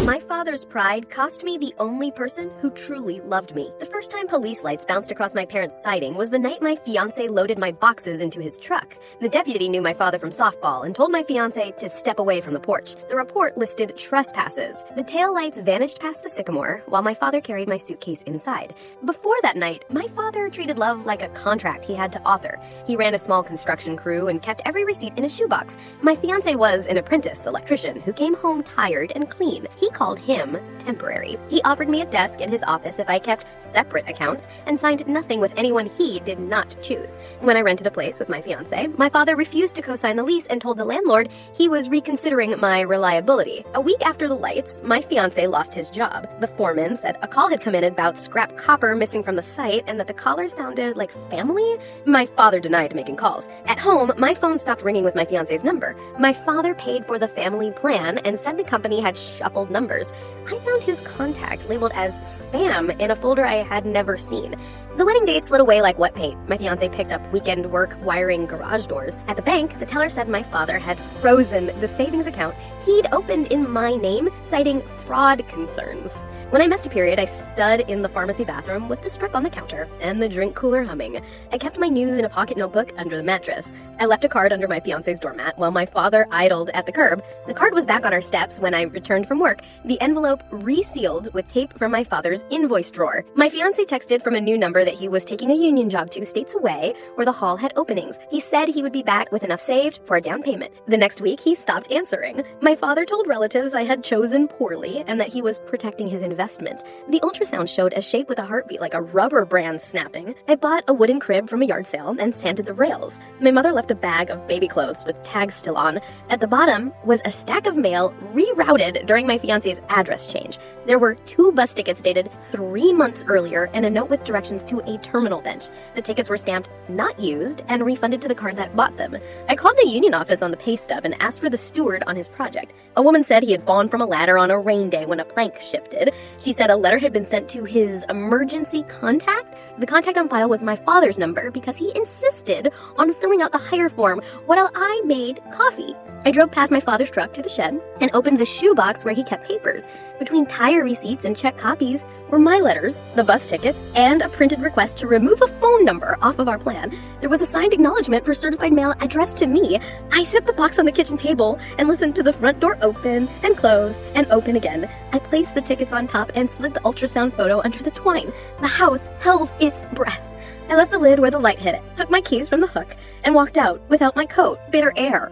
My father's pride cost me the only person who truly loved me. The first time police lights bounced across my parents' siding was the night my fiancé loaded my boxes into his truck. The deputy knew my father from softball and told my fiancé to step away from the porch. The report listed trespasses. The taillights vanished past the sycamore while my father carried my suitcase inside. Before that night, my father treated love like a contract he had to author. He ran a small construction crew and kept every receipt in a shoebox. My fiancé was an apprentice electrician who came home tired and clean. He called him temporary. He offered me a desk in his office if I kept separate accounts and signed nothing with anyone he did not choose. When I rented a place with my fiancé, my father refused to co-sign the lease and told the landlord he was reconsidering my reliability. A week after the lights, my fiancé lost his job. The foreman said a call had come in about scrap copper missing from the site and that the caller sounded like family. My father denied making calls. At home, my phone stopped ringing with my fiancé's number. My father paid for the family plan and said the company had shuffled numbers. I found his contact labeled as spam in a folder I had never seen. The wedding date slid away like wet paint. My fiancé picked up weekend work wiring garage doors. At the bank, the teller said my father had frozen the savings account he'd opened in my name, citing fraud concerns. When I missed a period, I stood in the pharmacy bathroom with the Struck on the counter and the drink cooler humming. I kept my news in a pocket notebook under the mattress. I left a card under my fiancé's doormat while my father idled at the curb. The card was back on our steps when I returned from work, the envelope resealed with tape from my father's invoice drawer. My fiancé texted from a new number that he was taking a union job 2 states away where the hall had openings. He said he would be back with enough saved for a down payment. The next week, he stopped answering. My father told relatives I had chosen poorly and that he was protecting his investment. The ultrasound showed a shape with a heartbeat like a rubber brand snapping. I bought a wooden crib from a yard sale and sanded the rails. My mother left a bag of baby clothes with tags still on. At the bottom was a stack of mail rerouted during my fiancé's address change. There were 2 bus tickets dated 3 months earlier and a note with directions to a terminal bench. The tickets were stamped not used and refunded to the card that bought them. I called the union office on the pay stub and asked for the steward on his project. A woman said he had fallen from a ladder on a rain day when a plank shifted. She said a letter had been sent to his emergency contact. The contact on file was my father's number because he insisted on filling out the hire form while I made coffee. I drove past my father's truck to the shed and opened the shoebox where he kept papers. Between tire receipts and check copies were my letters, the bus tickets, and a printed request to remove a phone number off of our plan. There was a signed acknowledgement for certified mail addressed to me. I set the box on the kitchen table and listened to the front door open and close and open again. I placed the tickets on top and slid the ultrasound photo under the twine. The house held its breath. I left the lid where the light hit it, took my keys from the hook, and walked out without my coat. Bitter air.